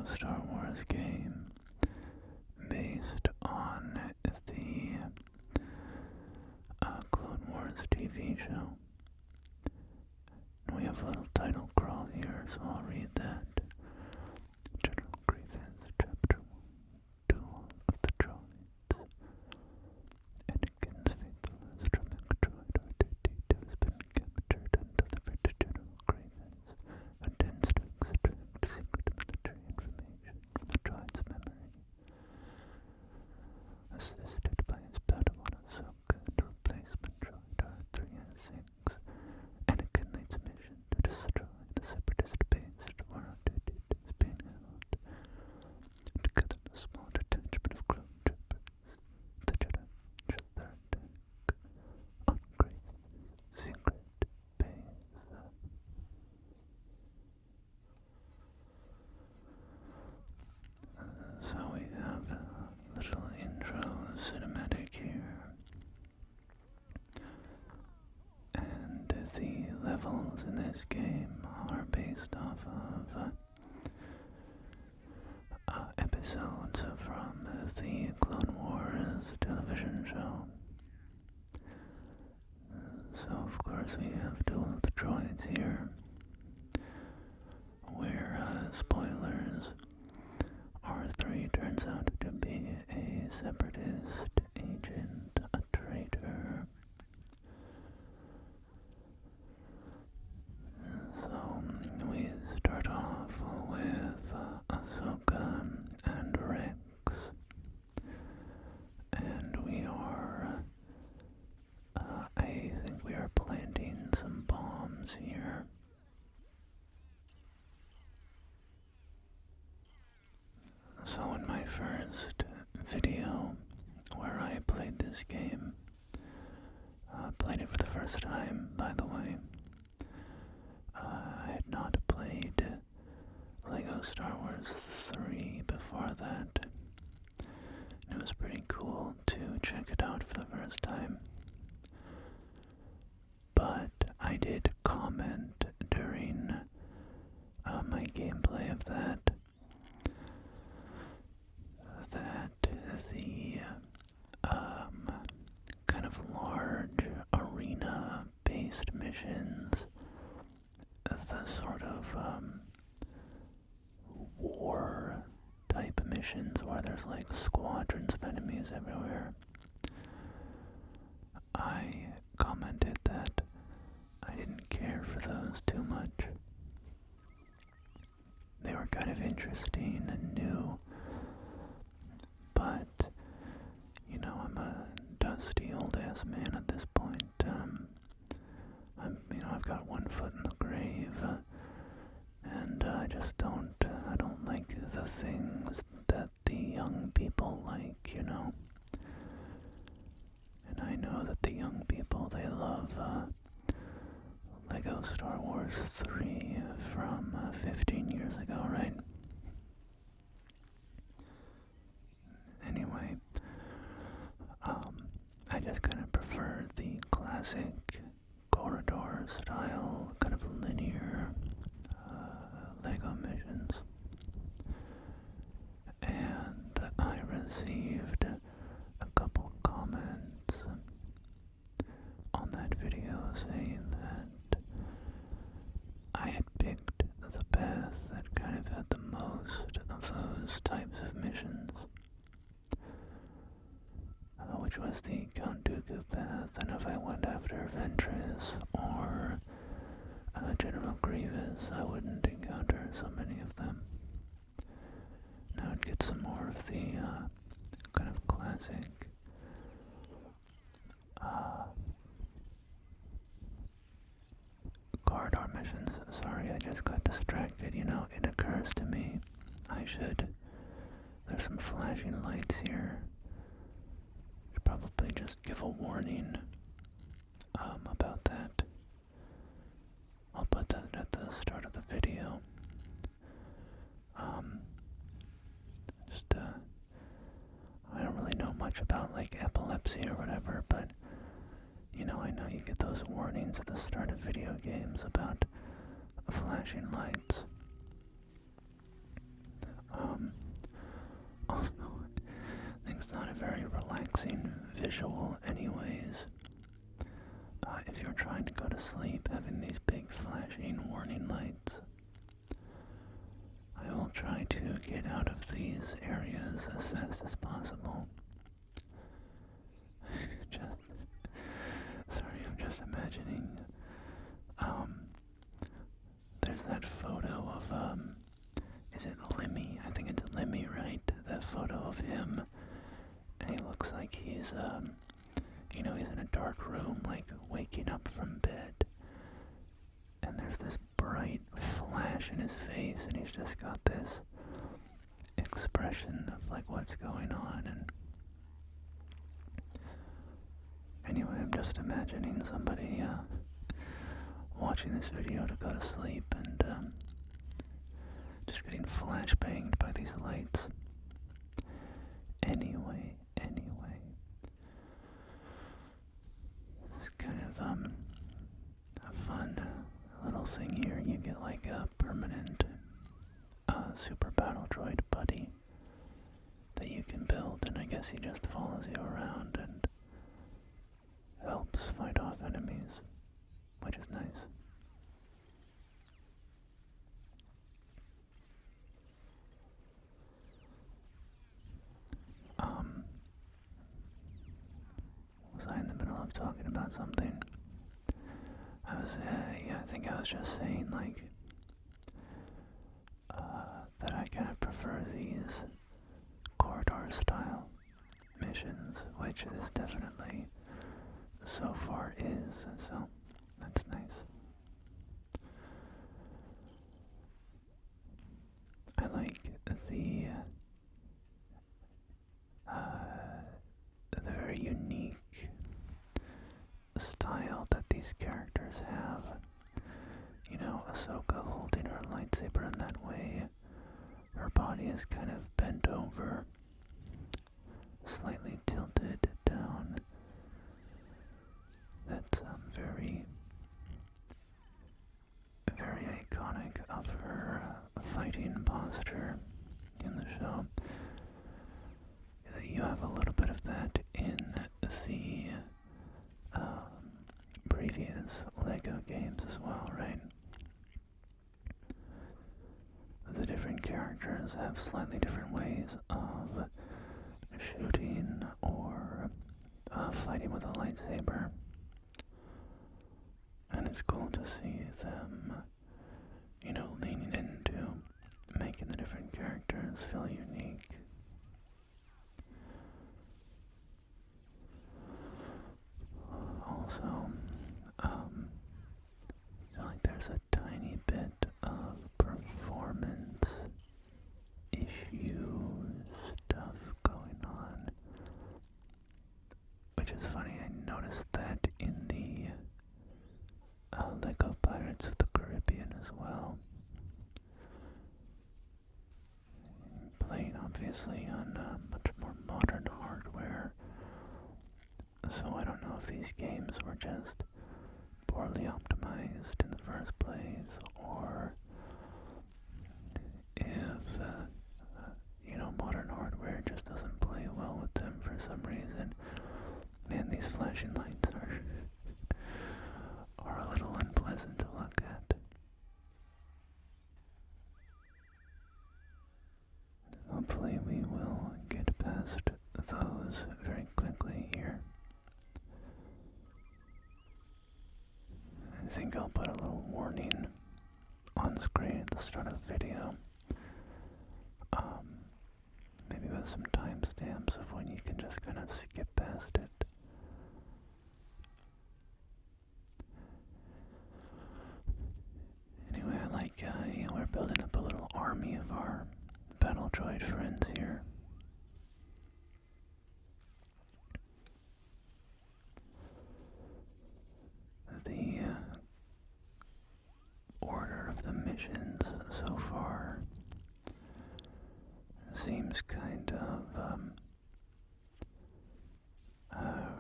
Lego Star Wars game based on the Clone Wars TV show. And we have a little title crawl here, so I'll read that. General Grievous, Chapter 1, Duel of the Droids. Anakin's faithful instrument droid R2-D2 has been captured and delivered to General Grievous, who intends to extract secret military information from the droid's memory. Assisted by his Padawan Ahsoka and replacement droid R3-6, Anakin leads a mission to destroy the separatist base where R2-D2 is being held. Together with a small detachment of clone troopers, the Jedi launch their attack on Grievous' secret base. So we have a little intro cinematic here, and the levels in this game are based off of episodes from the Clone Wars television show. So of course we have Duel of the Droids here, where, spoilers, R3 turns out to be a separatist agent, a traitor. So we start off with Ahsoka and Rex, and we are, I think we are planting some bombs here. So in my first video where I played this game, played it for the first time, by the way, I had not played Lego Star Wars 3 before that. And it was pretty cool to check it out for the first time. But I did comment during my gameplay of that the kind of large arena-based missions, the sort of war-type missions where there's like squadrons of enemies everywhere, I commented that I didn't care for those too much. They were kind of interesting and new, but, you know, I'm a dusty old-ass man at this point. I've got one foot in the grave, and I just don't like the things that the young people like, you know. And I know that the young people, they love Lego Star Wars 3 from 15 years ago, right? Anyway, I just kind of prefer the classic corridor style, kind of linear Lego missions. And I received a couple comments on that video saying that I had picked the path that kind of had the most of those types of missions, which was the Count Dooku path, and if I went after Ventress or General Grievous, I wouldn't encounter so many of them. Now I'd get some more of the kind of classic corridor missions. Sorry, I just got distracted. You know, it occurs to me there's some flashing lights here. Should probably just give a warning about that. I'll put that at the start of the video. I don't really know much about like epilepsy or whatever, but you know, I know you get those warnings at the start of video games about flashing lights. relaxing visual anyways. If you're trying to go to sleep, having these big flashing warning lights. I will try to get out of these areas as fast as possible. Sorry, I'm just imagining, there's that photo of, is it Lemmy? I think it's Lemmy, right? That photo of him, and he looks like he's, he's in a dark room, like, waking up from bed, and there's this bright flash in his face, and he's just got this expression of, like, what's going on, and anyway, I'm just imagining somebody, watching this video to go to sleep, and, just getting flashbanged by these lights. Anyway, it's kind of, a fun little thing here. You get like a permanent, super battle droid buddy that you can build, and I guess he just follows you around and helps fight off enemies, which is nice. Was I in the middle of talking about something? I think I was just saying, like, that I kind of prefer these corridor-style missions, which this definitely so far is, so that's nice. I like the very unique style that these characters have. Ahsoka holding her lightsaber in that way. Her body is kind of bent over, slightly tilted down. That's very, very iconic of her fighting posture in the show. You have a little bit of that in the previous LEGO games as well, right? The different characters have slightly different ways of shooting or fighting with a lightsaber. And it's cool to see them, leaning into making the different characters feel unique. Also, I feel like there's a tiny bit of performance issue stuff going on, which is funny. I noticed that in the LEGO Pirates of the Caribbean as well. Playing obviously on much more modern hardware, so I don't know if these games were just poorly optimized in the first place, or if modern hardware just doesn't play well with them for some reason. Man, these flashing lights are a little unpleasant to look at. Hopefully we will get past those very quickly here. I think I'll put a little warning on screen at the start of the video. Maybe with some timestamps of when you can just kind of skip past it. Anyway, I like, we're building up a little army of our battle droid friends here. The order of the missions so far seems kind of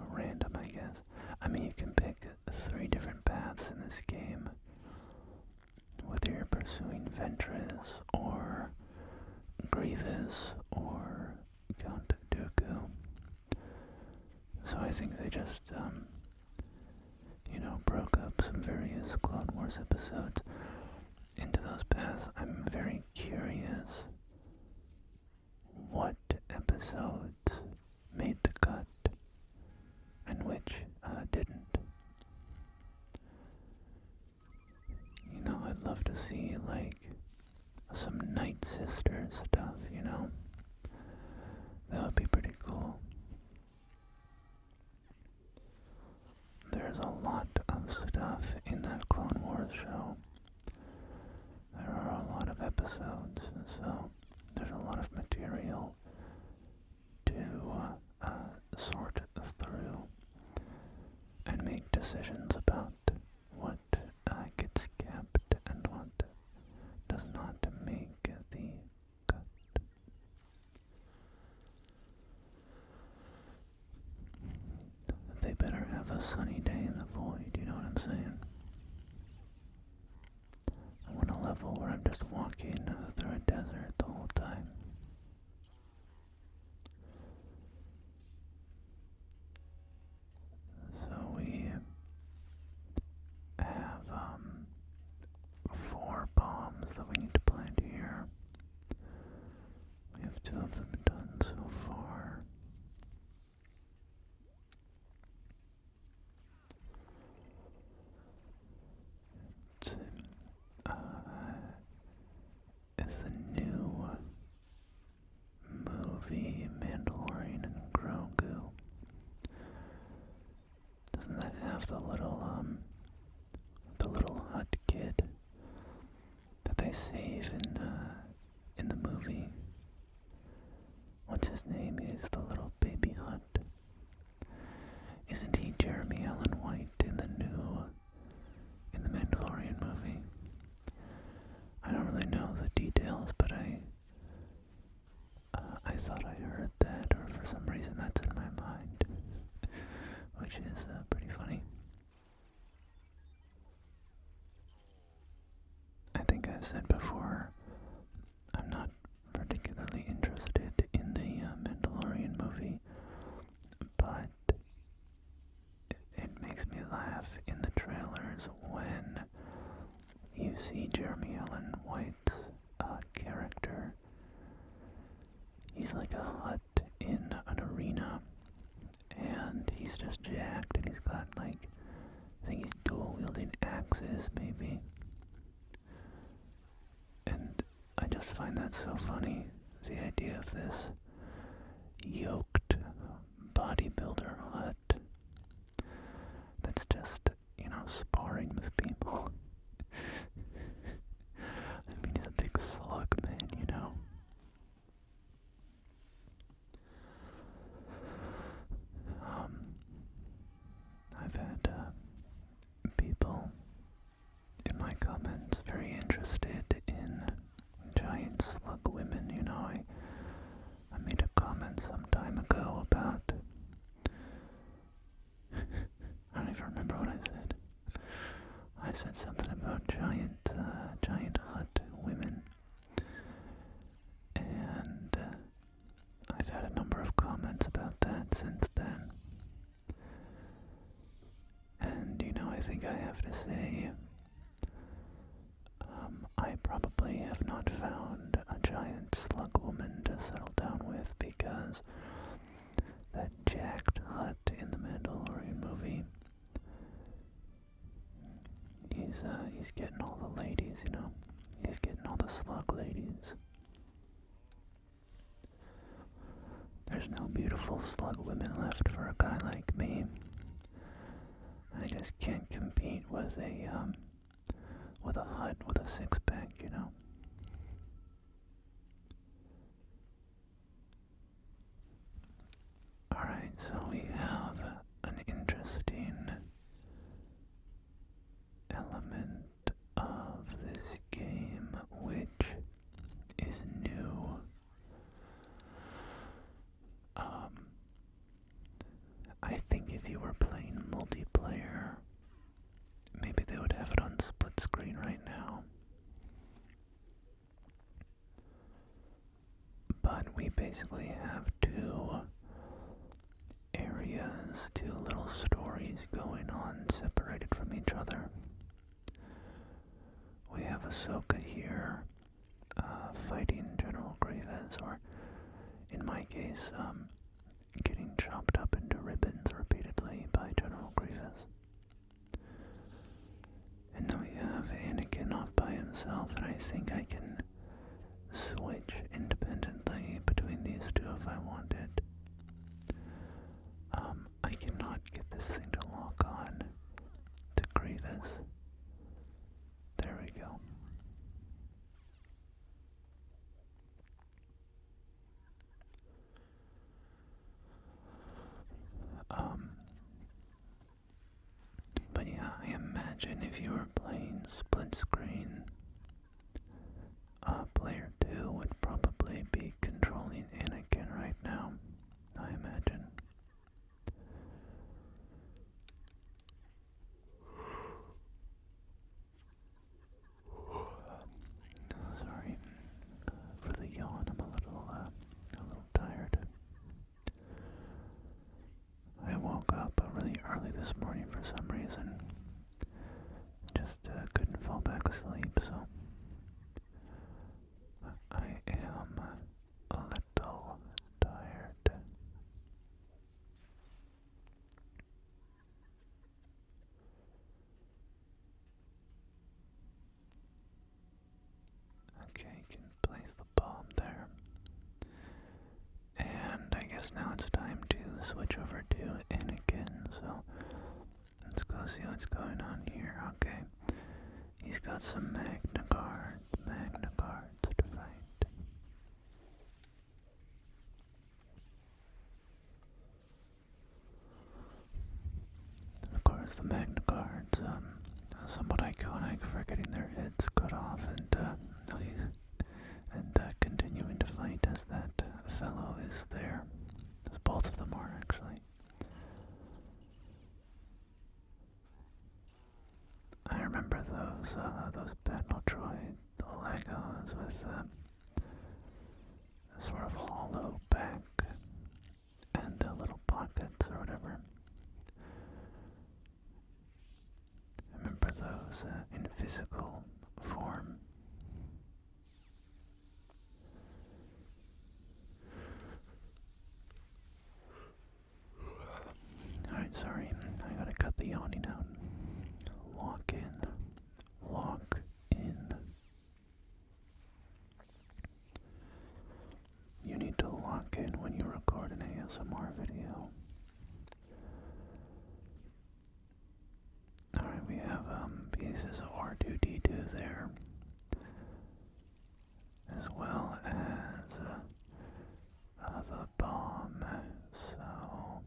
random, I guess. I mean, you can pick 3 different paths in this game, whether you're pursuing Ventress or Grievous or Count Dooku. So I think they just, broke up some various Clone Wars episodes into those paths. I'm very curious what episodes made the cut and which didn't. I'd love to see, like, some Night Sister stuff, That would be pretty cool. There's a lot of stuff in that Clone Wars show. There are a lot of episodes, so there's a lot of material to sort through and make decisions about what gets kept and what does not make the cut. They better have a sunny day in the void, you know what I'm saying? I want a level where I'm just walking through a desert the whole time. So we have 4 bombs that we need to plant here. We have 2 of them done so far. It's the new movie Mandalorian and Grogu. Doesn't that have the little hut kid that they save in the movie? What's his name? He's the little baby hut. Isn't he Jeremy Allen White in the Mandalorian movie? I don't really know the details, but I thought I heard that, or for some reason that's in my mind, which is pretty funny. I think I've said before, I'm not particularly interested in the Mandalorian movie, but it makes me laugh in the trailers when you see Jeremy Allen White's character. He's like a hut in an arena, and he's just jacked, and he's got, like, I think he's dual-wielding axes, maybe. And I just find that so funny, the idea of this yoked bodybuilder hut that's just, sparring with people. I mean, he's a big slug man, I've had people in my comments very interested in giant slug women. I made a comment some time ago about I don't even remember what I said. I said something about giant hut women, and I've had a number of comments about that since then. And I think I have to say, I probably have not found a giant slug woman to settle down with, because that jacked hut in the Mandalorian movie, he's getting all the ladies, He's getting all the slug ladies. There's no beautiful slug women left for a guy like me. I just can't compete with a hut with a six-pack, Alright, so we have an interesting element of this game, which is new. I think if you were playing multiplayer, maybe they would have it on split screen right now. But we basically have 2 areas ideas, two little stories going on separated from each other. We have Ahsoka here, fighting General Grievous, or in my case, getting chopped up into ribbons repeatedly by General Grievous. And then we have Anakin off by himself, and I think I can switch independently between these two if I wanted. I cannot get this thing to lock on to Grievous. There we go. But yeah, I imagine if you were playing split screen, player 2 would probably be controlling Anakin right now, I imagine. Sorry for the yawn, I'm a little tired. I woke up really early this morning for some reason. Just couldn't fall back asleep, so I am a little tired. Okay, you can place the bomb there. And I guess now it's time to switch over to Anakin, so let's go see what's going on here. Okay, he's got some Magna Guards to fight. Of course, the Magna Guards, somewhat iconic for getting their heads cut off and continuing to fight as that fellow is there. As both of them are, actually. I remember those battle droid Legos with a sort of hollow back and the little pockets or whatever. I remember those in physical form. Alright, sorry, I gotta cut the yawning out. Lock in. You need to lock in when you record an ASMR video. Alright, we have pieces of R2-D2 there, as well as the bomb, so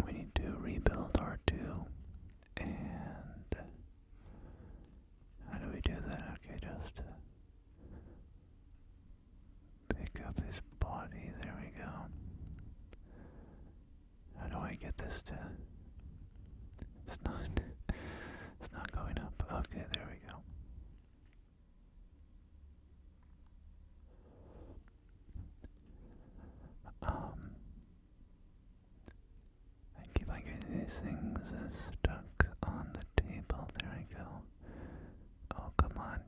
we need to rebuild R2, and how do we do that? Okay, just pick up his body, there we go. How do I get this to, it's not going up, okay, there we go. I keep on getting these things stuck on the table. There we go. Oh, come on.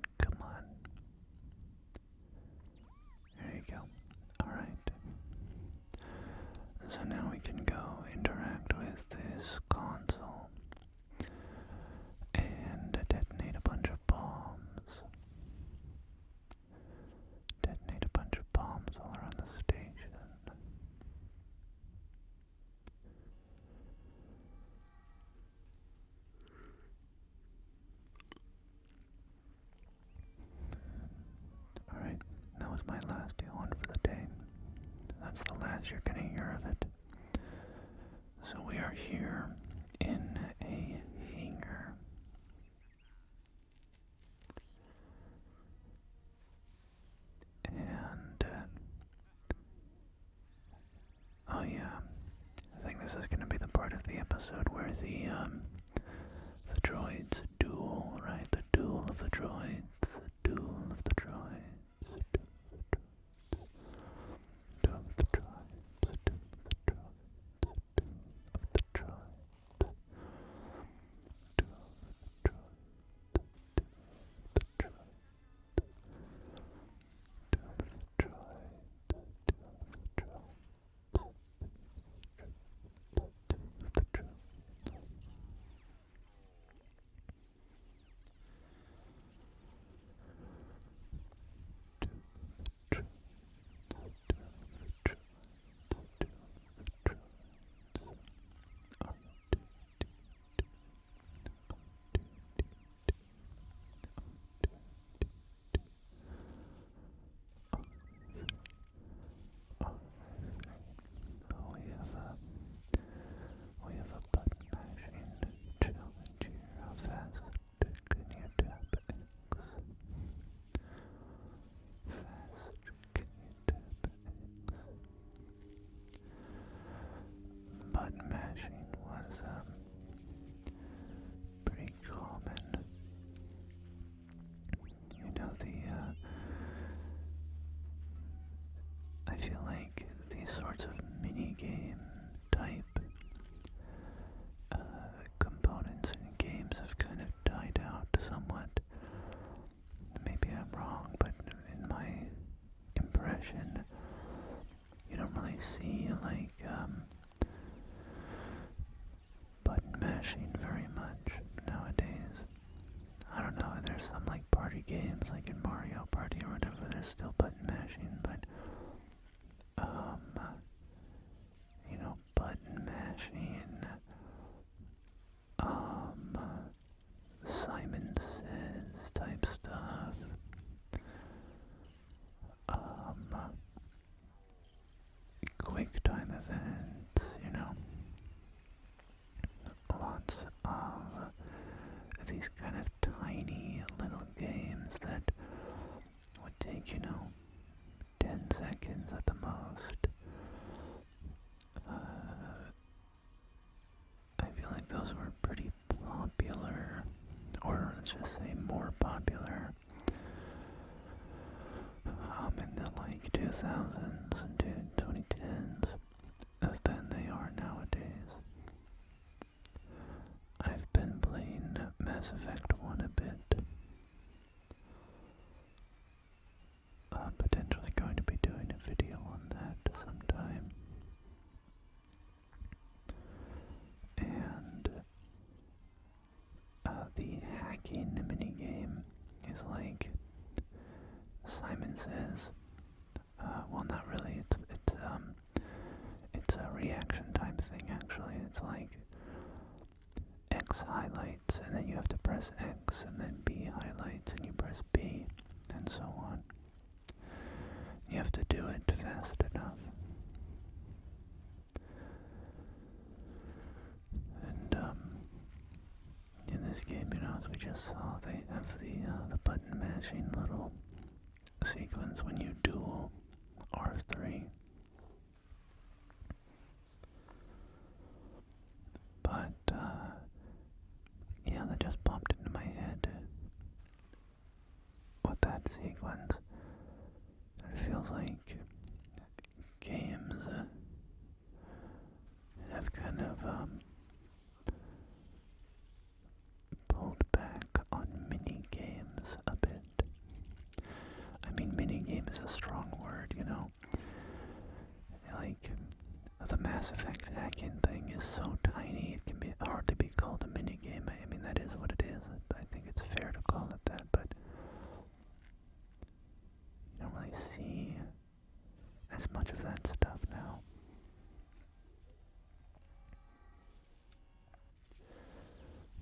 There you go. Alright. So now we can go interact with this console and detonate a bunch of bombs. Detonate a bunch of bombs all around the station. Alright, that was my last yawn for the day. That's the last you're gonna hear of it. So we are here in a hangar. And, oh yeah, I think this is gonna be the part of the episode where the droids duel, right? The duel of the droids. The duel of the droids. Duel of the droids. Duel of the droids. Duel of the see, like, button mashing very much nowadays. I don't know, there's some, like, party games, like in Mario Party or whatever, there's still button mashing, but, you know, button mashing, Simon Says type stuff, quick time events, you know, lots of these kind of tiny little games that would take, you know, 10 seconds at the most. I feel like those were pretty popular, or let's just say more popular, in the like 2000s and 2010s than they are nowadays. I've been playing Mass Effect 1 a bit. Potentially going to be doing a video on that sometime. And the hacking minigame is like Simon Says. Well, not really. It's a reaction type thing. Actually, it's like X highlights, and then you have to press X, and then B highlights, and you press B, and so on. You have to do it fast enough. And in this game, you know, as we just saw, they have the button mashing little sequence when you duel R3. But yeah, that just popped into my head with that sequence. It feels like games have kind of pulled back on mini-games a bit. I mean, mini-game is a strong word, you know. Like, the Mass Effect hacking thing is so tiny, it can be hard to be called a mini-game. I mean, that is what it is. I think it's fair to call it that, but you don't really see as much of that stuff now.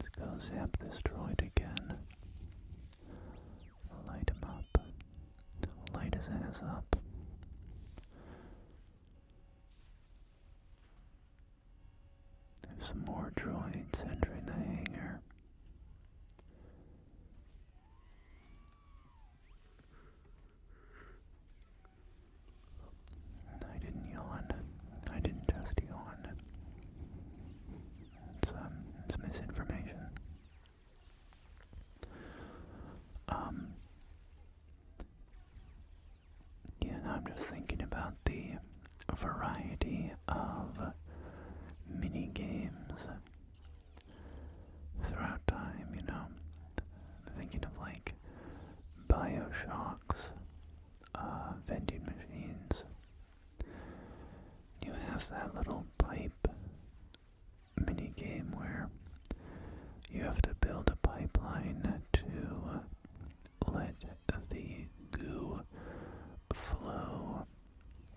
Let's go zap this droid again. Light him up. Light his ass up. There's some more droids entering the hangar. I didn't yawn. I didn't just yawn. It's misinformation. Yeah, now I'm just thinking about the variety of mini games throughout time, you know. I'm thinking of like Bioshocks, vending machines. You have that little pipe mini game where you have to build a pipeline to let the goo flow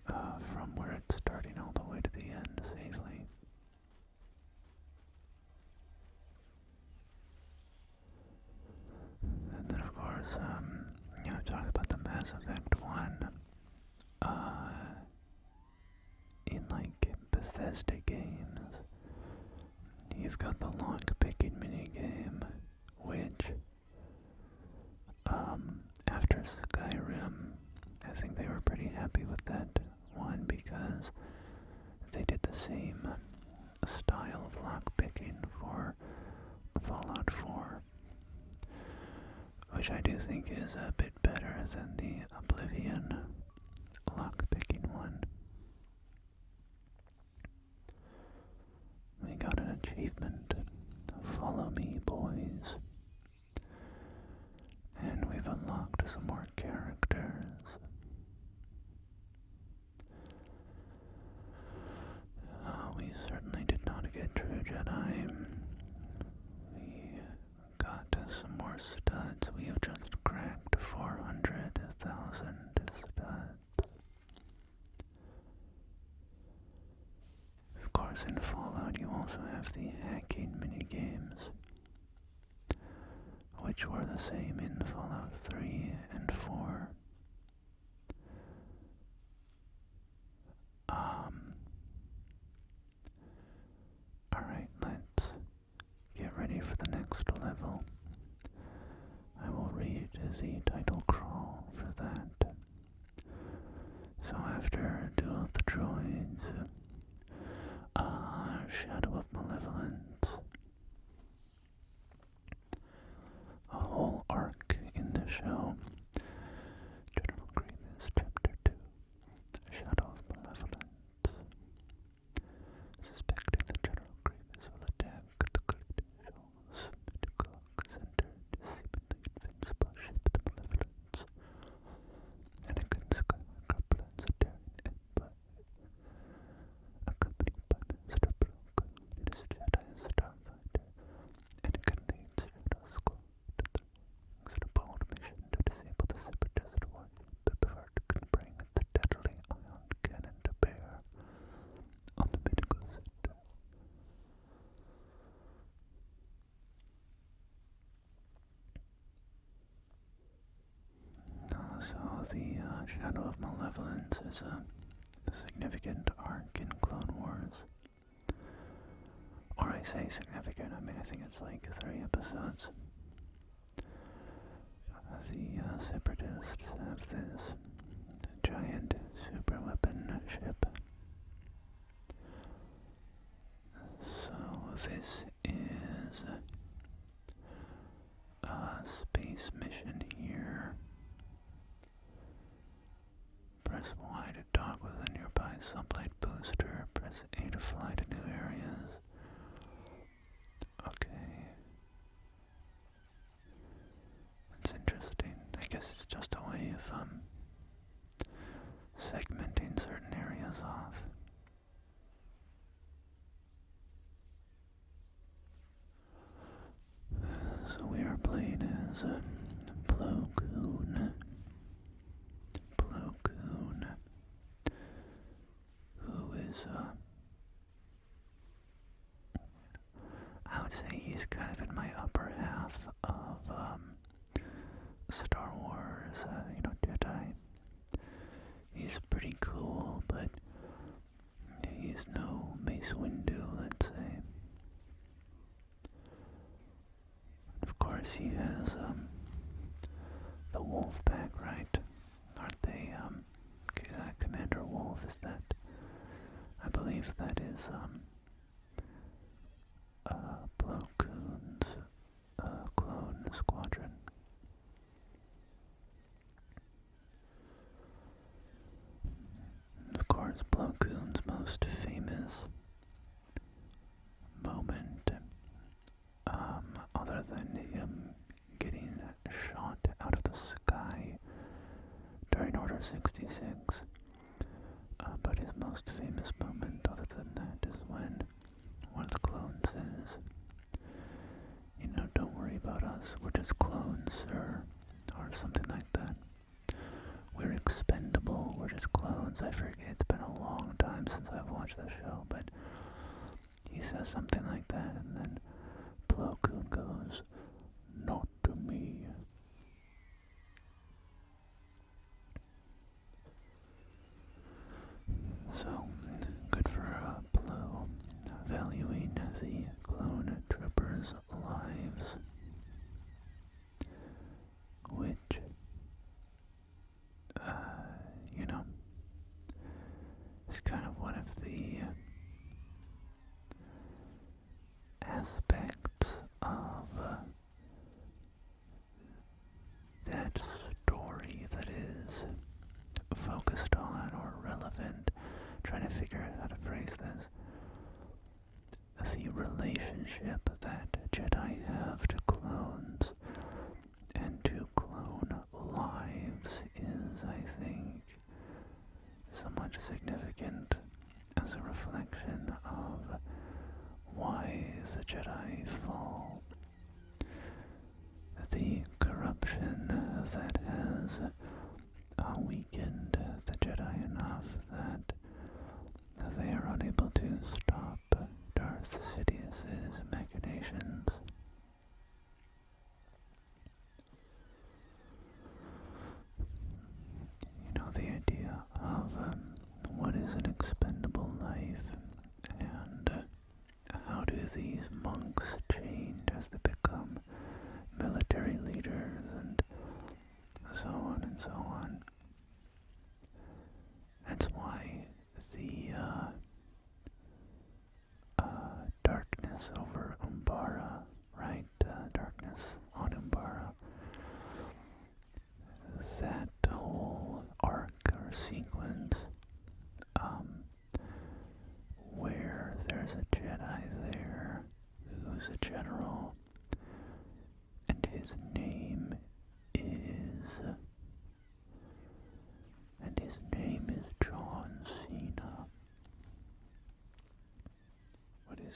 from where it's starting all the way to the end safely. And then of course, you know, talk about the Mass Effect one. In like Bethesda games, you've got the lock-picking minigame, which, after Skyrim, I think they were pretty happy with that one because they did the same style of lock-picking for Fallout 4, which I do think is a bit better than the Oblivion lock-picking one. We got an achievement, Follow Me, Boys, and we've unlocked some more characters. in Fallout, you also have the hacking minigames, which were the same in Fallout 3 and 4. Alright, let's get ready for the next level. I will read the title crawl for that. So after Duel of the Droids, Shadow of Malevolence, a whole arc in the show, General Grievous, Chapter 2, Shadow of Malevolence. Suspecting that General Grievous will attack the credentials, Midcock center, the seemingly invincible ship, the Malevolence. Anakin Skywalker plans a daring ambush, accompanied by Master Plo Koon and his Jedi starfighter. Anakin leads Shadow Squad to the rings in a bold mission to disable the Separatist warship before it can bring its deadly ion cannon to bear on the medical center. So the Shadow of Malevolence is a significant arc in Clone Wars. Or I say significant, I mean I think it's like 3 episodes. The Separatists have this giant super weapon ship. So this is a space mission here. Press Y to dock with a nearby sublight booster. Press A to fly to new areas. Okay. That's interesting. I guess it's just a way of segmenting certain areas off. So we are playing as Plo Koon. Plo Koon, who is, I would say he's kind of in my upper half of, Star Wars, Jedi. He's pretty cool, but he's no Mace Windu, let's say. Of course, he has, the Wolf Pack, right? Aren't they, Commander Wolf, is that? I believe that is, Plo Koon's, clone squadron. Of course, Plo Koon's most famous moment, other than him getting shot out of the sky during Order 66, but his most famous moment other than that is when one of the clones says, don't worry about us, we're just clones, sir, or something like that. We're expendable, we're just clones. I forget, it's been a long time since I've watched the show, but he says something like that, and then Plo Koon goes, not to me. So, good for Plo, valuing the clone troopers' lives, which, is kind of one of the aspects of that story that is focused on or relevant. Trying to figure out how to phrase this. The relationship that Jedi have to clones and to clone lives is, I think, somewhat significant as a reflection of why the Jedi fall. The corruption that has weakened the Jedi enough that they are unable to stop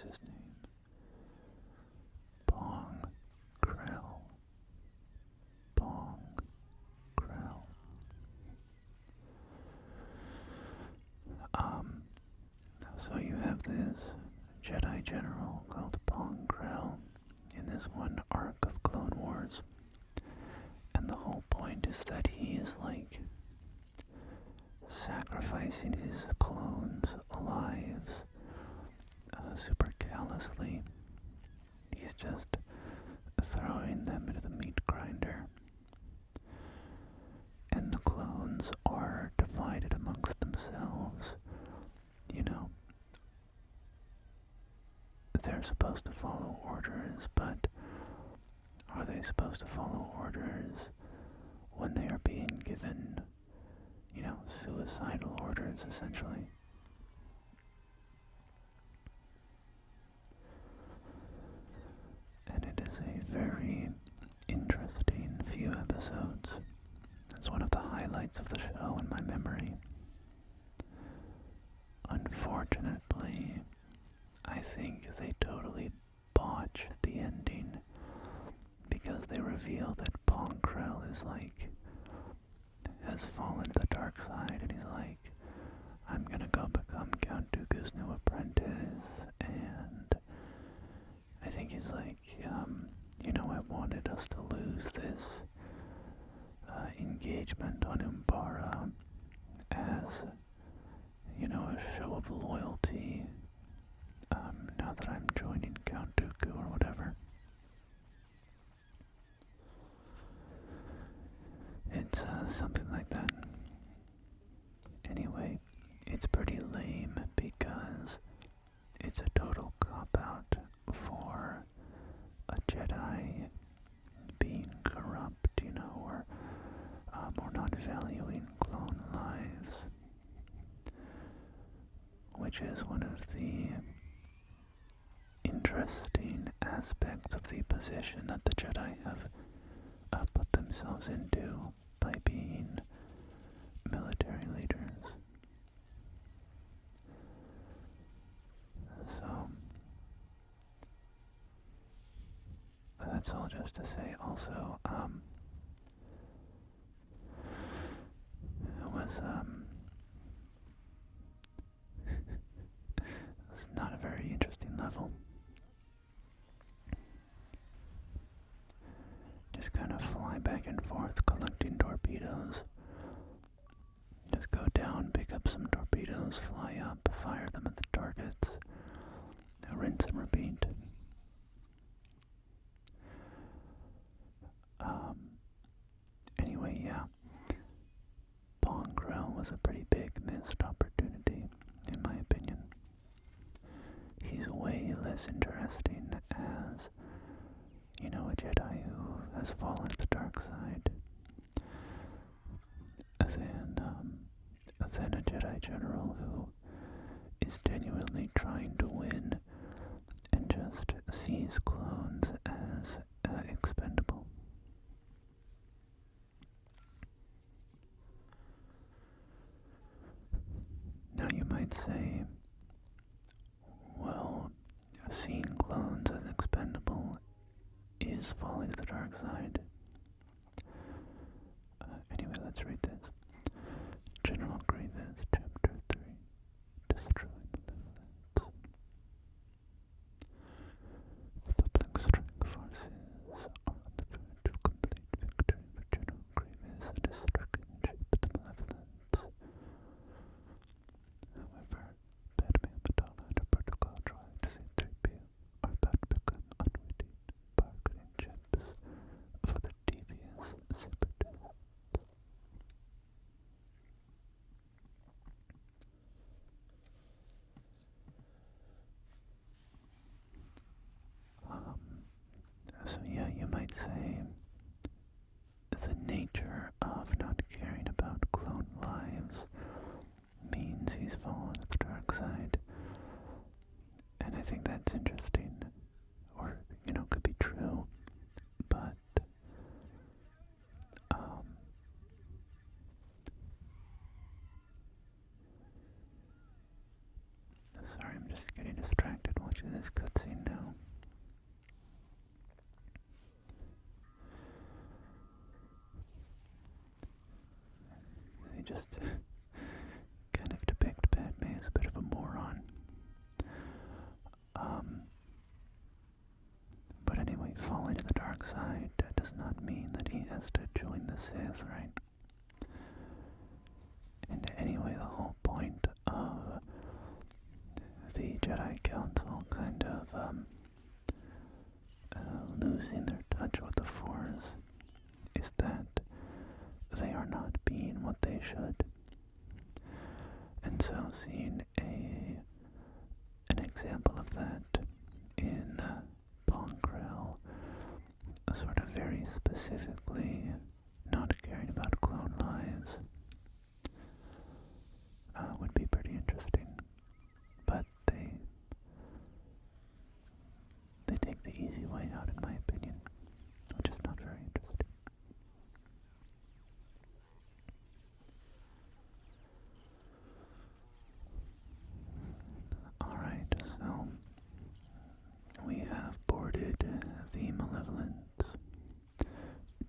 his name? Bong Krell. Bong Krell. So you have this Jedi General called Bong Krell in this one arc of Clone Wars. And the whole point is that he is like sacrificing his clones' lives super callously. He's just throwing them into the meat grinder. And the clones are divided amongst themselves. You know, they're supposed to follow orders, but are they supposed to follow orders when they are being given, you know, suicidal orders, essentially? And it is a very interesting few episodes. It's one of the highlights of the show in my memory. Unfortunately, I think they totally botch the ending because they reveal that Bong Krell is like, has fallen to the dark side, and he's like, I'm gonna go become Count Dooku's new apprentice, and I think he's like, you know, I wanted us to lose this engagement on Umbara as, you know, a show of loyalty, now that I'm joining Count Dooku or whatever. It's something like that. Anyway, it's pretty lame because it's a total cop-out for a Jedi being corrupt, you know, or not valuing clone lives, which is one of the interesting aspects of the position that the Jedi have put themselves into by being military leaders. So, that's all just to say. Also, it was it's not a very interesting level. Just kind of fly back and forth collecting torpedoes. Just go down, pick up some torpedoes, fly up, fire them at the targets, rinse and repeat. Anyway, yeah. Bong Krell was a pretty big missed opportunity, in my opinion. He's way less interesting as, you know, a Jedi who has fallen to the dark side than a Jedi General who is genuinely trying to win and just sees clones as expendable. Now you might say, well, seeing clones as expendable is falling to the dark side. Anyway, let's read this. General Grievous, Chapter 3, Destroy Malevolence. The public strike forces are on the verge of complete victory for General Grievous and his stricken ship, the Malevolence. However, Padme Amidala and her protocol droid C-3PO are about to become unwitting bargaining chips for the devious separatists. So yeah, you might say the nature of not caring about clone lives means he's fallen to the dark side. And I think that's interesting, or, you know, could be true, but, sorry, I'm just getting distracted watching through this cutscene now. They just kind of depict Padme as a bit of a moron. But anyway, falling to the dark side does not mean that he has to join the Sith, right? And anyway, the whole point of the Jedi Council kind of losing their touch with the Force is that they are not being what they should. And so seeing an example of that in Pongrel, sort of very specifically not caring about clone lives, would be pretty interesting. But they take the easy way out, in my opinion, which is not very interesting. Alright, so we have boarded the Malevolence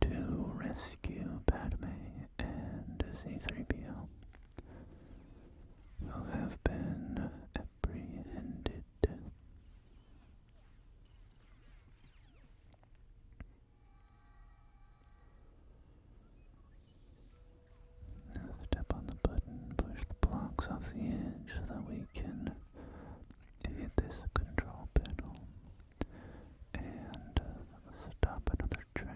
to rescue Padme and C-3PO, who have been apprehended. Now step on the button, push the blocks off the edge so that we can hit this control panel and stop another train.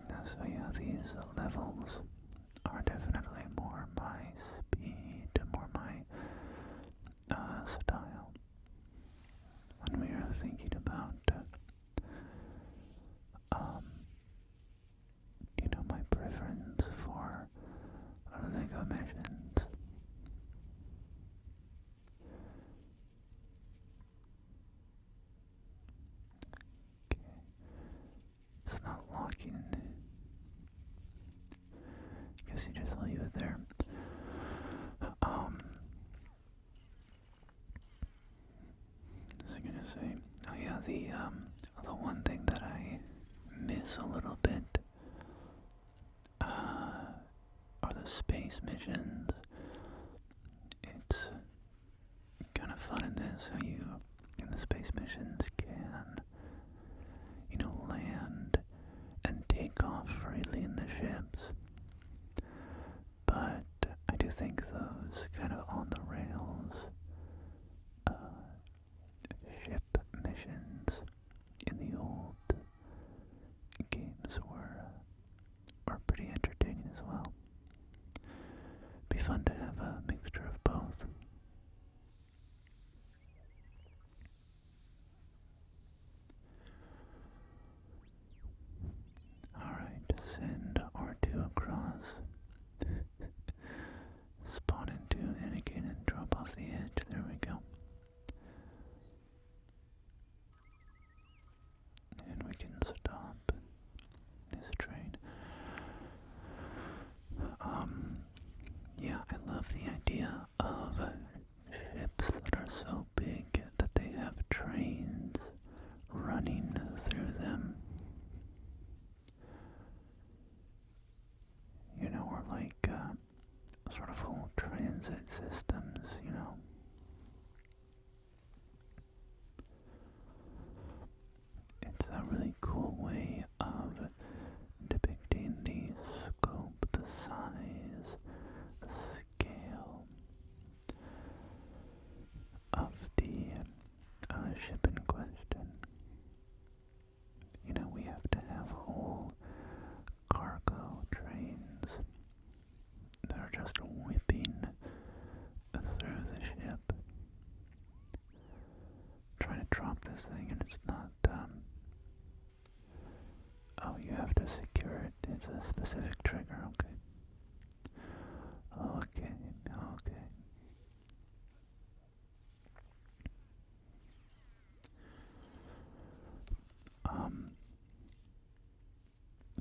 So yeah, these levels are definitely more my speed, more my style. When we are thinking about, my preference for Lego missions. Okay, it's not locking. Guess you just leave it there. What was I gonna say? Oh yeah, the one thing that I miss a little bit are the space missions. It's kind of fun in this, how you, in the space missions, can, land and take off freely in the ships. But I do think those kind of on the rails ship missions in the old games were pretty entertaining as well. Be fun to have a mixture of both. Alright, send R2 across. Spawn into Anakin and drop off the edge. There we go. And we can stop this train. Yeah, I love the idea of ships that are so big that they have trains running through them. Or like sort of whole transit systems, It's a really cool way of depicting the scope, the size, the scale of the ship in question. We have to have whole cargo trains that are just whipping through the ship, trying to drop this thing, and it's not, you have to secure it. It's a specific trigger, okay. Okay.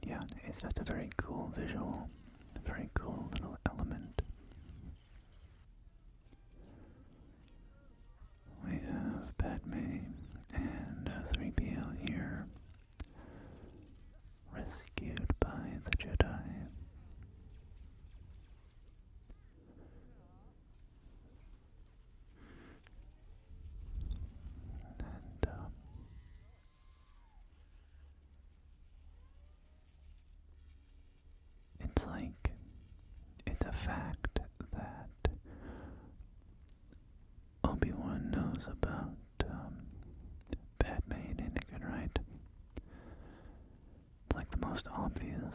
Yeah, it's just a very cool visual, a very cool little element. fact that Obi-Wan knows about Padme and Anakin, right? Like the most obvious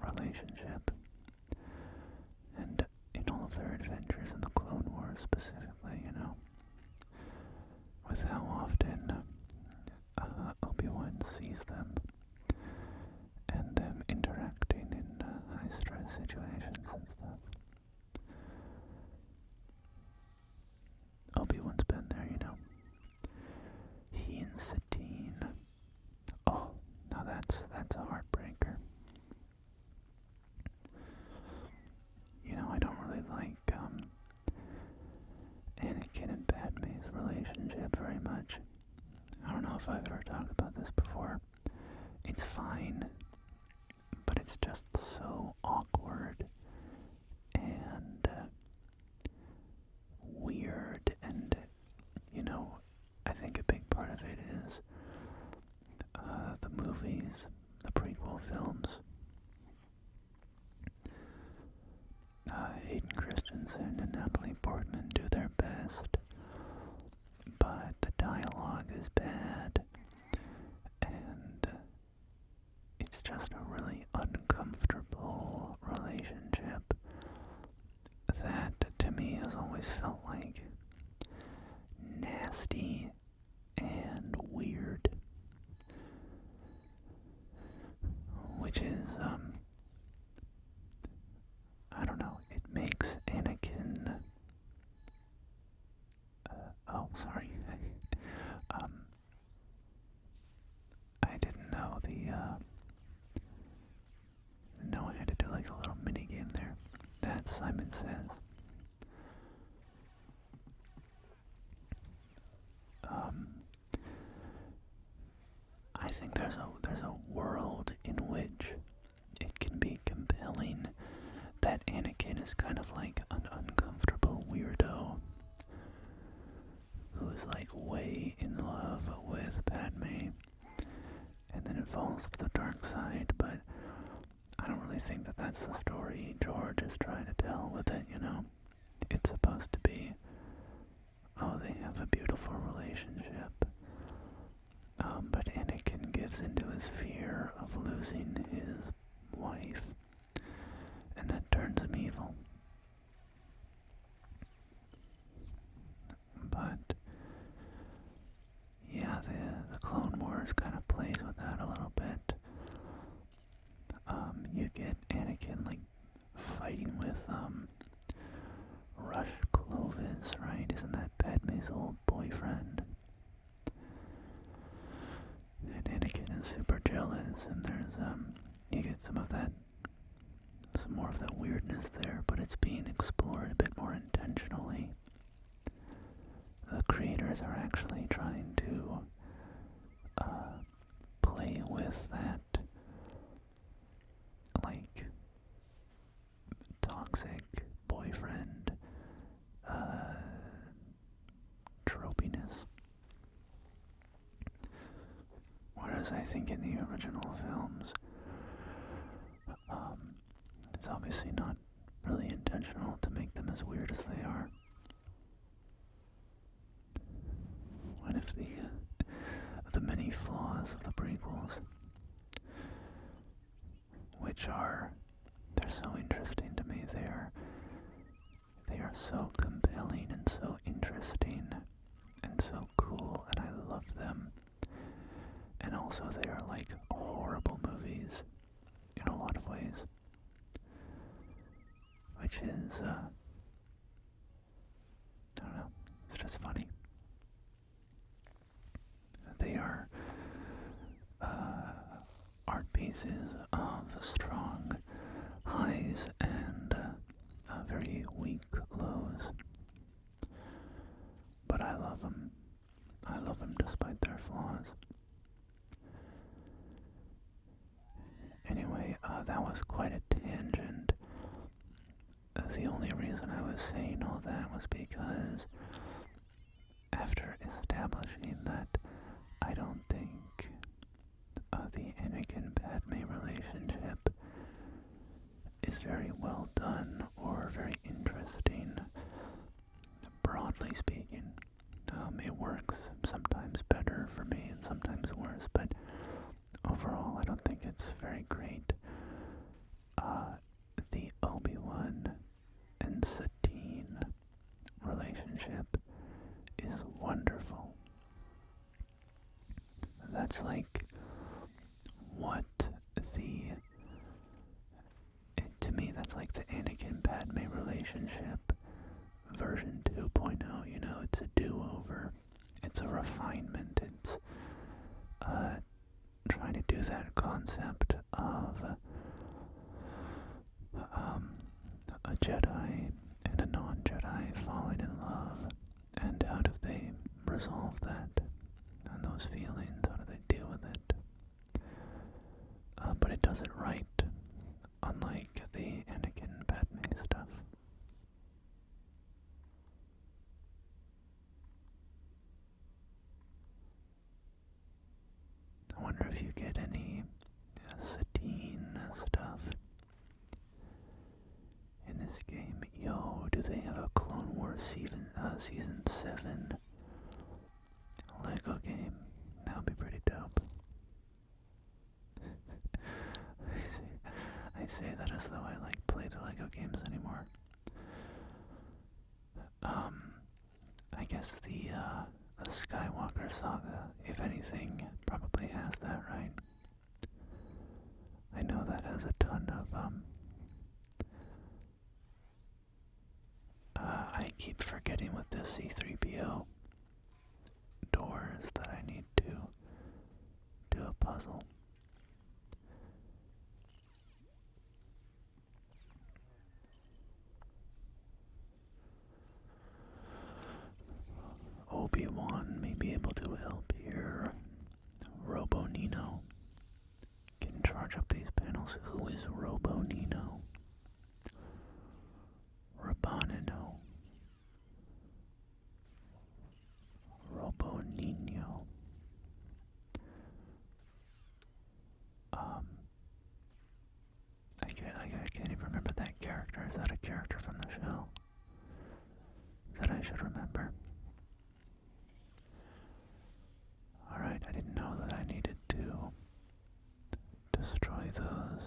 relationship. And in all of their adventures in the Clone Wars specifically, you know, with how often Obi-Wan sees them and them interacting in high-stress situations and stuff. Obi-Wan's been there, you know. He and Satine. Oh, now that's a heartbreaker. You know, I don't really like Anakin and Padme's relationship very much. I don't know if I've ever talked about this before. It's fine, but it's just so awkward and weird, and, you know, I think a big part of it is the movies, the prequel films. Hayden Christensen and Natalie Portman do their best, but the dialogue is bad, and it's just a really uncomfortable relationship that, to me, has always felt like nasty and weird, which is, I don't know, it makes Anakin, oh, sorry, I didn't know no, I had to do like a little mini game there. That Simon Says. I think there's a world in which it can be compelling that Anakin is kind of like an uncomfortable weirdo who's like way in love with Padme, and then it falls to the dark side, but I don't really think that that's the story George is trying to tell with it, you know? It's supposed to be, oh, they have a beautiful relationship, but Anakin gives into his fear of losing his wife, and that turns him evil. But yeah, the Clone Wars kind of plays with that a little bit. You get Anakin like fighting with Rush Clovis, right? Isn't that Padme's old boyfriend? And Anakin is super jealous, and there's you get some more of that weirdness there, but it's being explored a bit more intentionally. The creators are actually trying to play with that, like, toxic boyfriend tropiness. Whereas I think in the original films, it's obviously not really intentional to make them as weird as they are. One of the many flaws of the prequels, which they're so interesting to me. They are so compelling and so interesting and so cool, and I love them. And also they are like horrible movies in a lot of ways, which is, I don't know, it's just funny. They are art pieces of strong highs and very weak lows. But I love them. I love them despite their flaws. Anyway, that was quite a tangent. The only reason I was saying all that was because after establishing that I don't think the Anakin-Padme relationship is very well done or are very interesting, broadly speaking. It works sometimes better for me and sometimes worse, but overall I don't think it's very great. The Obi-Wan and Satine relationship is wonderful. That's like what to me, that's like the Anakin Padme relationship version 2.0, you know, it's a do-over, it's a refinement, it's trying to do that concept of a Jedi and a non-Jedi falling in love, and how do they resolve that, and those feelings, how do they deal with it, but it does it right, unlike the Anakin and Padme stuff. I wonder if you get any Satine stuff in this game. Yo, do they have a Clone Wars season 7 Lego game? That would be pretty dope. I say that as though I like play the Lego games anymore. I guess the Skywalker saga, if anything, probably has that, right? I know that has a ton of, I keep forgetting with the C-3PO doors that I need to do a puzzle. Obi-Wan may be able to help here. Robo-Nino can charge up these panels. Who is Robo-Nino? Rabanino. Robo-Nino. I can't even remember that character. Is that a character from the show that I should remember? Alright, I didn't know that I needed to destroy those.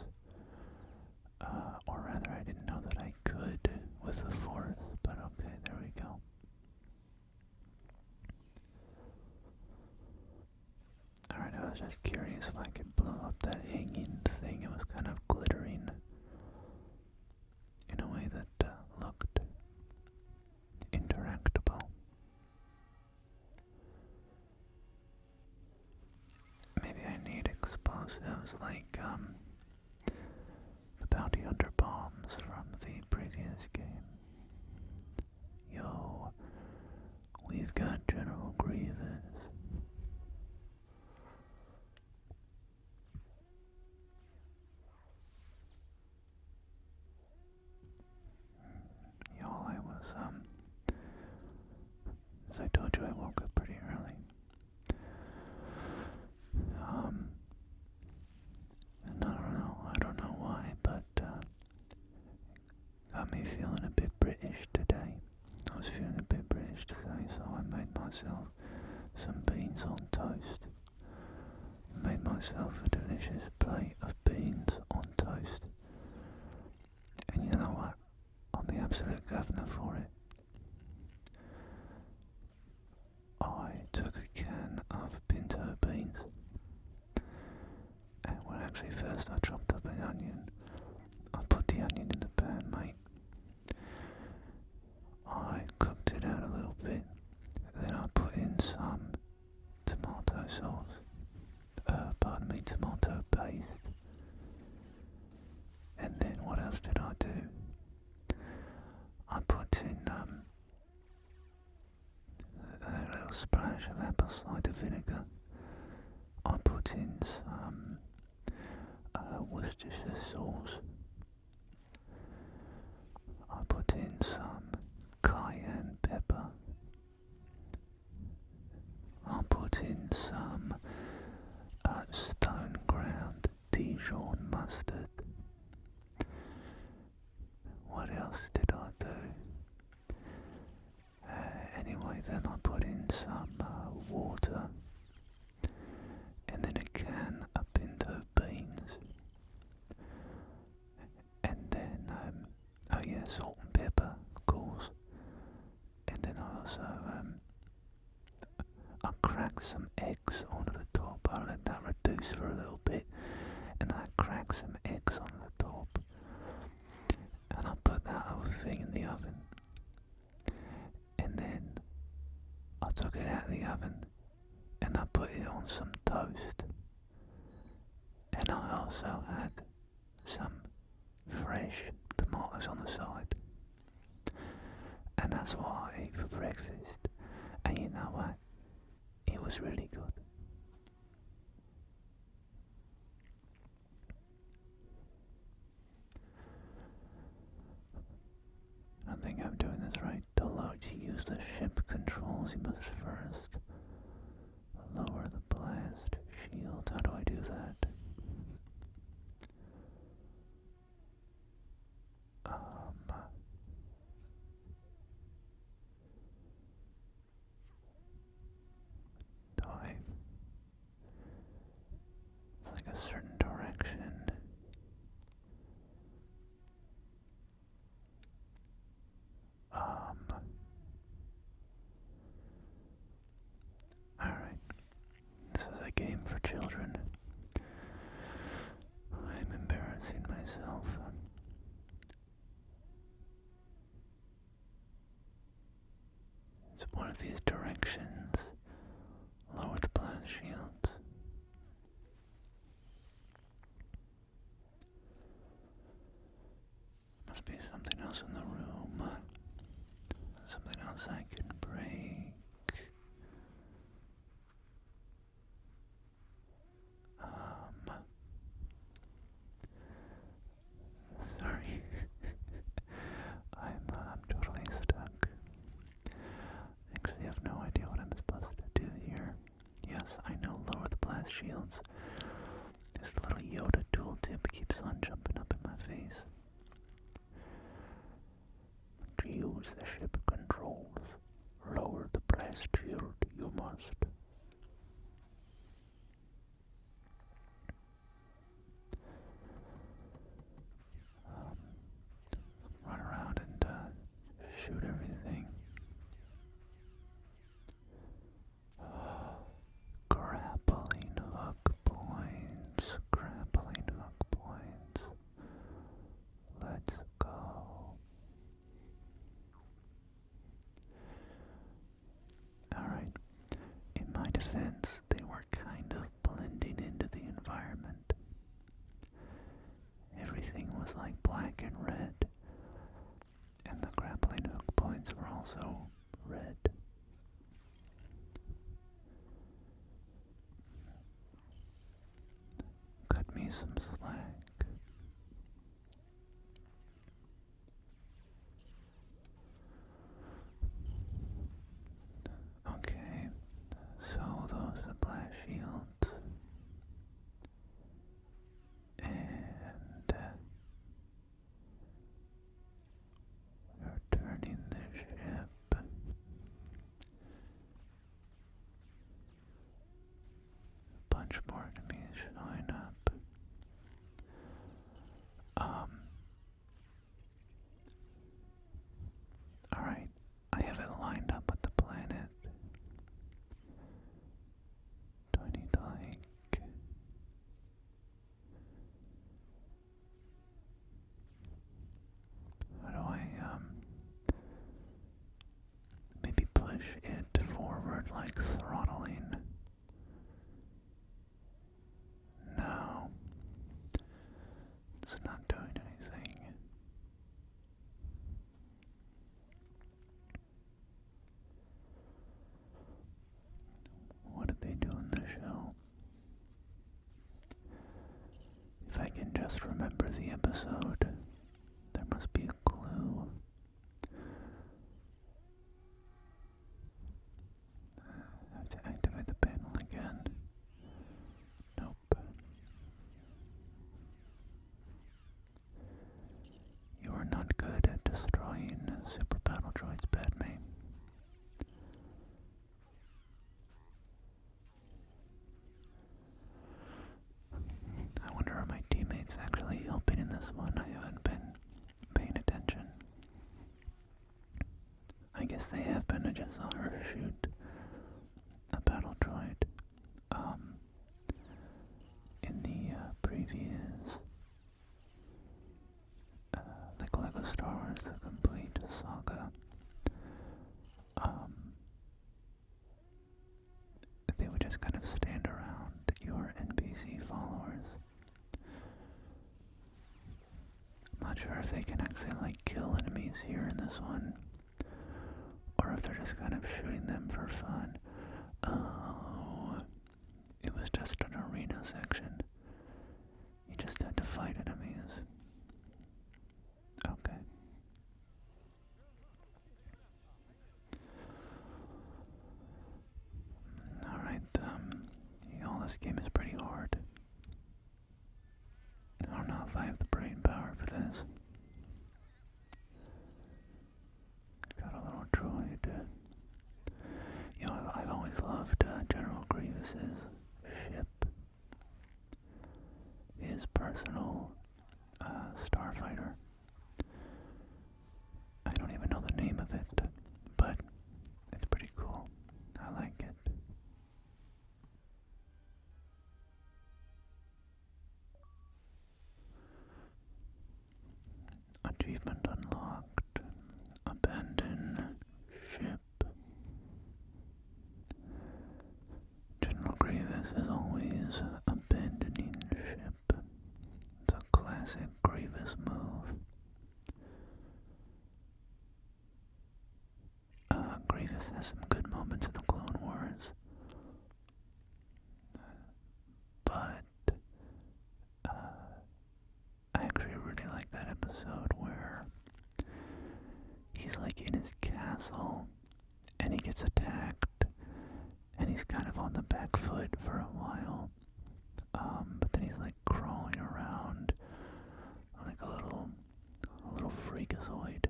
Or rather, I didn't know that I could with the Force, but okay, there we go. Alright, I was just curious if I could blow up that hanging thing. It was kind of glittering in a way that looked interactable. Maybe I need explosives like the bounty hunter bombs from the previous game. Yo, we've got General Grievous. Y'all, I was, as I told you, I woke up pretty early. And I don't know why, but, got me feeling a bit British today. I was feeling a bit British today, so I made myself some beans on toast. Made myself a delicious plate of beans on toast. And you know what? I'm the absolute governor for it. I took a can of pinto beans. And well, actually first I chopped up an onion. I put the onion in the pan, mate. I cooked it out a little bit. Then I put in some tomato sauce. Tomato paste. And then what else did I do? I put in a little splash of apple cider vinegar. I put in some Worcestershire sauce. I put in some cayenne pepper. I put in some stone ground Dijon mustard. What else did eggs onto the top. I'll let that reduce for a little bit, and I crack some eggs on the top, and I'll put that whole thing in the oven, and then I took it out of the oven and I put it on some toast, and I also had some fresh tomatoes on the side, and that's what I ate for breakfast. And you know what? It was really good. I think I'm doing this right. To use the ship controls, you must first lower the blast shield. How do I do that? Do I like a certain direction? Alright. This is a game for children. I'm embarrassing myself. It's one of these directions. Lower the blast shields. Must be something else in the room. Something else I can break. Sorry. I'm totally stuck. Actually, I have no idea what I'm supposed to do here. Yes, I know, lower the blast shields. This little Yoda tooltip keeps on jumping up in my face. To use the ship controls, lower the blast shield, you must. Run around and shoot everything. Grappling hook points. Grappling hook points. Let's go. Alright. In my defense, they were kind of blending into the environment. Everything was like black and red, and the grappling hook points were also red. Cut me some slack. Okay, so those are the blast shields. And we're turning the ship. A bunch more enemies showing up. Alright, I have it lined up with the planet. Do I need to how do I, maybe push it forward like throttling? No. It's not doing anything. What did they do in the show? If I can just remember the episode, there must be a clue. I have to activate the panel again. Nope. You are not good at destroying super battle droids, Padme. I wonder are my teammates actually helping in this one? I it's a complete saga. They would just kind of stand around your NPC followers. I'm not sure if they can actually like kill enemies here in this one, or if they're just kind of shooting them for fun. Oh, it was just an arena section. You just had to fight enemies. Okay. Alright, all this game is pretty hard. I don't know if I have the brain power for this. Got a little droid. You know, I've always loved General Grievous's ship. His personal starfighter. I don't even know the name of it, but it's pretty cool. I like it. Achievement unlocked. Abandon ship. General Grievous is always abandoning ship. It's a classic Grievous move. Grievous has some good moments in the Clone Wars. But I actually really like that episode where he's like in his castle and he gets attacked and he's kind of on the back foot for a while. But then he's like crawling around like a little freakazoid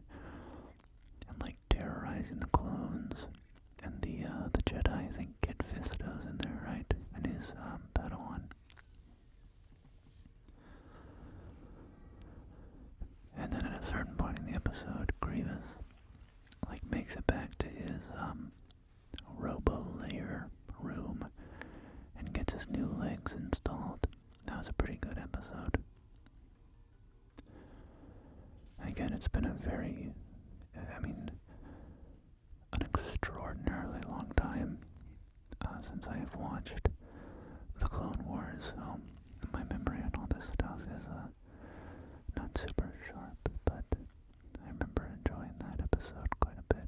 and like terrorizing the clones and the Jedi. I think Kit Fisto's in there, right? And his Padawan. And then at a certain point in the episode, Grievous like makes it back to his robo-lair room and gets his new legs installed. That was a pretty good episode. Again, it's been an extraordinarily long time since I have watched the Clone Wars, so my memory on all this stuff is not super sharp, but I remember enjoying that episode quite a bit.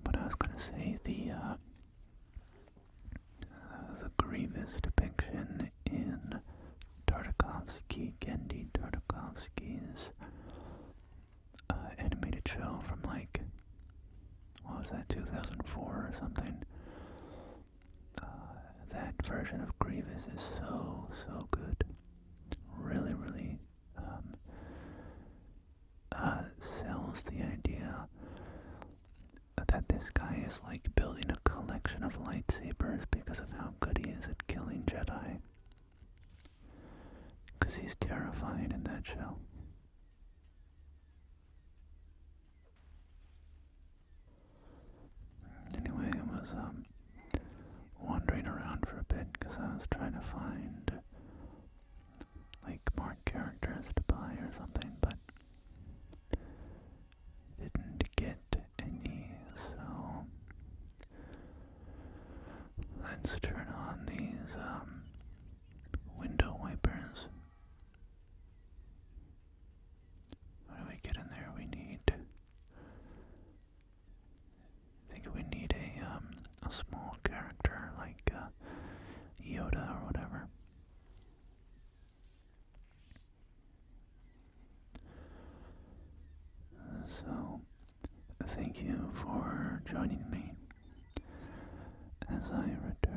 But I was gonna say the Grievous depiction in Gendy Tartakovsky's animated show from like, what was that, 2004 or something? That version of Grievous is so good. Really, really sells the idea that this guy is like building a collection of lightsabers because of how good he is at killing Jedi. Because he's terrifying in that show. Anyway, I was wandering around for a bit because I was trying to find like more characters to buy or something, but didn't get any, so let's turn on these window wipers. What do we get in there? I think we need a small character like Yoda or whatever. So, thank you for joining me as I return